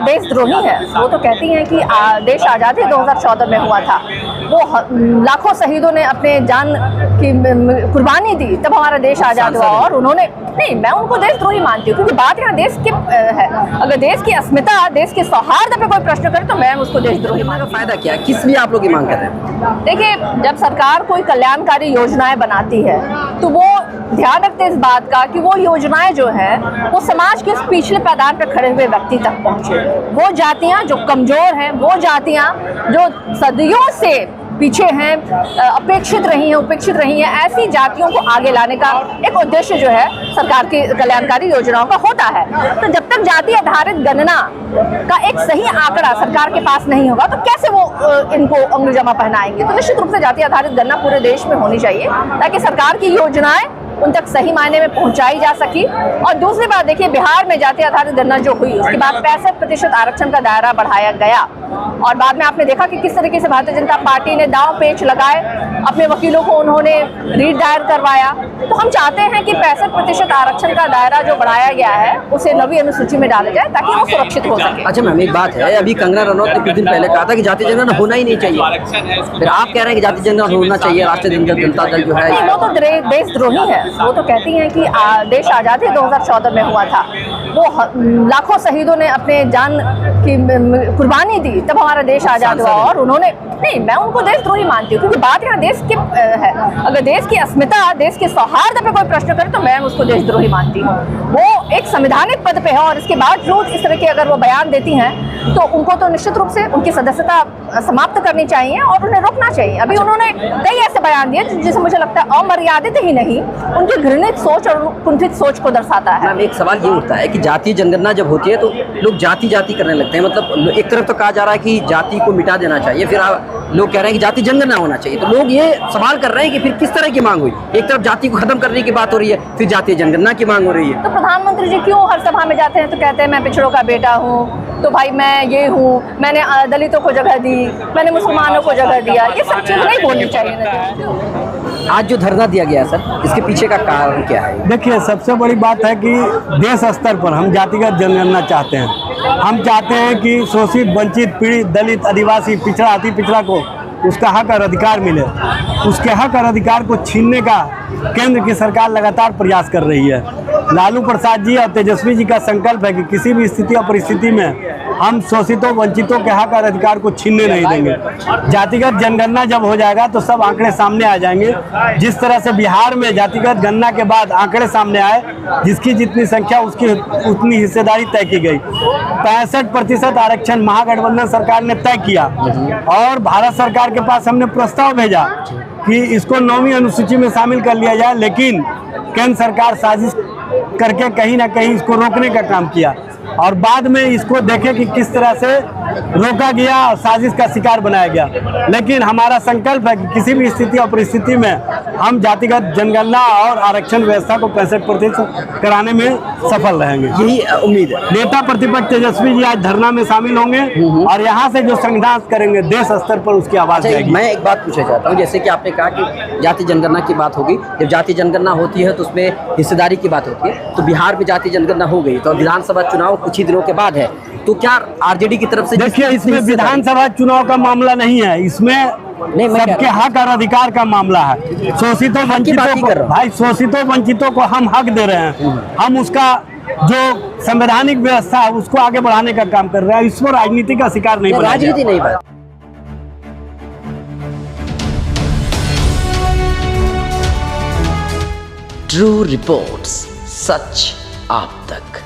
देशद्रोही है। वो तो कहती हैं कि देश आज़ादी 2014 में हुआ था, वो लाखों शहीदों ने अपने जान की कुर्बानी दी, तब हमारा देश आज़ाद हुआ। और उन्होंने नहीं, मैं उनको देशद्रोही मानती हूँ, क्योंकि बात यहाँ देश की है। अगर देश की अस्मिता, देश के सौहार्द पे कोई प्रश्न करे तो मैं उसको देशद्रोही मानती हूँ। फायदा क्या है, किस लिए आप लोग ये मांग कर रहे हैं? देखिए, जब सरकार कोई कल्याणकारी योजनाएं बनाती है तो वो ध्यान रखते हैं इस बात का कि वो योजनाएं जो है वो समाज के उस पिछले पायदान पर खड़े हुए व्यक्ति तक पहुंचे। वो जातियां जो कमजोर हैं, वो जातियां जो सदियों से पीछे हैं, अपेक्षित रही हैं, उपेक्षित रही हैं, ऐसी जातियों को आगे लाने का एक उद्देश्य जो है सरकार की कल्याणकारी योजनाओं का होता है। तो जब तक जाति आधारित गणना का एक सही आंकड़ा सरकार के पास नहीं होगा तो कैसे वो इनको अंगुली जमा पहनाएंगे। तो निश्चित रूप से जाति आधारित गणना पूरे देश में होनी चाहिए ताकि सरकार की योजनाएं उन तक सही मायने में पहुंचाई जा सकी। और दूसरी बात देखिए, बिहार में जाति आधारित गणना जो हुई उसके बाद 65% आरक्षण का दायरा बढ़ाया गया और बाद में आपने देखा कि किस तरीके से भारतीय जनता पार्टी ने दांव पेच लगाए, अपने वकीलों को उन्होंने रीट दायर करवाया। तो हम चाहते हैं कि 65% आरक्षण का दायरा जो बढ़ाया गया है उसे नवी अनुसूची में डाला जाए ताकि वो सुरक्षित हो सके। अच्छा मैम, एक बात है, अभी कंगना रनौत ने कुछ दिन पहले कहा था कि जाति जनगणना होना ही नहीं चाहिए, फिर आप कह रहे हैं कि जाति जनगणना होना चाहिए, राष्ट्रीय जनता दल जो है। वो तो देशद्रोही है। वो तो कहती हैं कि देश आज़ादी 2014 में हुआ था, वो लाखों शहीदों ने अपने जान की कुर्बानी दी, तब हमारा देश आज़ाद हुआ। और उन्होंने नहीं, मैं उनको देशद्रोही मानती हूँ, क्योंकि बात यहाँ देश की है। अगर देश की अस्मिता, देश के सौहार्द पे कोई प्रश्न करे तो मैं उसको देशद्रोही मानती हूँ। वो एक संवैधानिक पद पे है और इसके बावजूद इस तरह के अगर वो बयान देती हैं तो उनको तो निश्चित रूप से उनकी सदस्यता समाप्त करनी चाहिए और उन्हें रोकना चाहिए। अभी उन्होंने कई ऐसे बयान दिए जिसे मुझे लगता है अमर्यादित ही नहीं, उनकी घृणित सोच और कुंठित सोच को दर्शाता है। मैम, एक सवाल ये उठता है कि जातीय जनगणना जब होती है तो लोग जाति जाति करने लगते हैं। मतलब एक तरफ तो कहा जा रहा है कि जाति को मिटा देना चाहिए, फिर लोग कह रहे हैं कि जाति जनगणना होना चाहिए। तो लोग ये सवाल कर रहे हैं कि फिर किस तरह की मांग हुई? एक तरफ जाति को खत्म करने की बात हो रही है, फिर जातीय जनगणना की मांग हो रही है। तो प्रधानमंत्री जी क्यों हर सभा में जाते हैं तो कहते हैं मैं पिछड़ों का बेटा हूँ, तो भाई मैं ये हूँ, मैंने दलितों को जगह दी, मैंने मुसलमानों को जगह दिया। ये सब चीज़ नहीं बोलनी चाहिए ना। आज जो धरना दिया गया सर, इसके पीछे का कारण क्या है? देखिए, सबसे बड़ी बात है कि देश स्तर पर हम जातिगत जनगणना चाहते हैं। हम चाहते हैं कि शोषित, वंचित, पीड़ित, दलित, आदिवासी, पिछड़ा, अति पिछड़ा को उसका हक और अधिकार मिले। उसके हक और अधिकार को छीनने का केंद्र की सरकार लगातार प्रयास कर रही है। लालू प्रसाद जी और तेजस्वी जी का संकल्प है कि किसी भी स्थिति और परिस्थिति में हम शोषितों, वंचितों के हक और अधिकार को छीनने नहीं देंगे। जातिगत जनगणना जब हो जाएगा तो सब आंकड़े सामने आ जाएंगे। जिस तरह से बिहार में जातिगत गणना के बाद आंकड़े सामने आए, जिसकी जितनी संख्या उसकी उतनी हिस्सेदारी तय की गई। 65% आरक्षण महागठबंधन सरकार ने तय किया और भारत सरकार के पास हमने प्रस्ताव भेजा कि इसको 9वीं अनुसूची में शामिल कर लिया जाए, लेकिन केंद्र सरकार साजिश करके कहीं ना कहीं इसको रोकने का काम किया और बाद में इसको देखे कि किस तरह से रोका गया और साजिश का शिकार बनाया गया। लेकिन हमारा संकल्प है कि किसी भी स्थिति और परिस्थिति में हम जातिगत जनगणना और आरक्षण व्यवस्था को 65% कराने में सफल रहेंगे, यही उम्मीद है। नेता प्रतिपक्ष तेजस्वी जी आज धरना में शामिल होंगे और यहाँ से जो संघर्ष करेंगे देश स्तर पर उसकी आवाज जाएगी। मैं एक बात पूछना चाहता हूँ, जैसे कि आपने कहा कि जाति जनगणना की बात होगी, जब जाति जनगणना होती है तो उसमें हिस्सेदारी की बात होती है। तो बिहार में जाति जनगणना हो गई तो विधानसभा चुनाव कुछ ही दिनों के बाद है, तो क्या आरजेडी की तरफ से? देखिए, इसमें विधानसभा चुनाव का मामला नहीं है, इसमें सबके हक और अधिकार का मामला है। शोषितों वंचितों को, भाई शोषितों वंचितों को हम हक दे रहे हैं, हम उसका जो संवैधानिक व्यवस्था है उसको आगे बढ़ाने का काम कर रहे हैं। इसको राजनीति का शिकार नहीं बनाया। राजनीति नहीं बना। ट्रू रिपोर्ट्स, सच आप तक।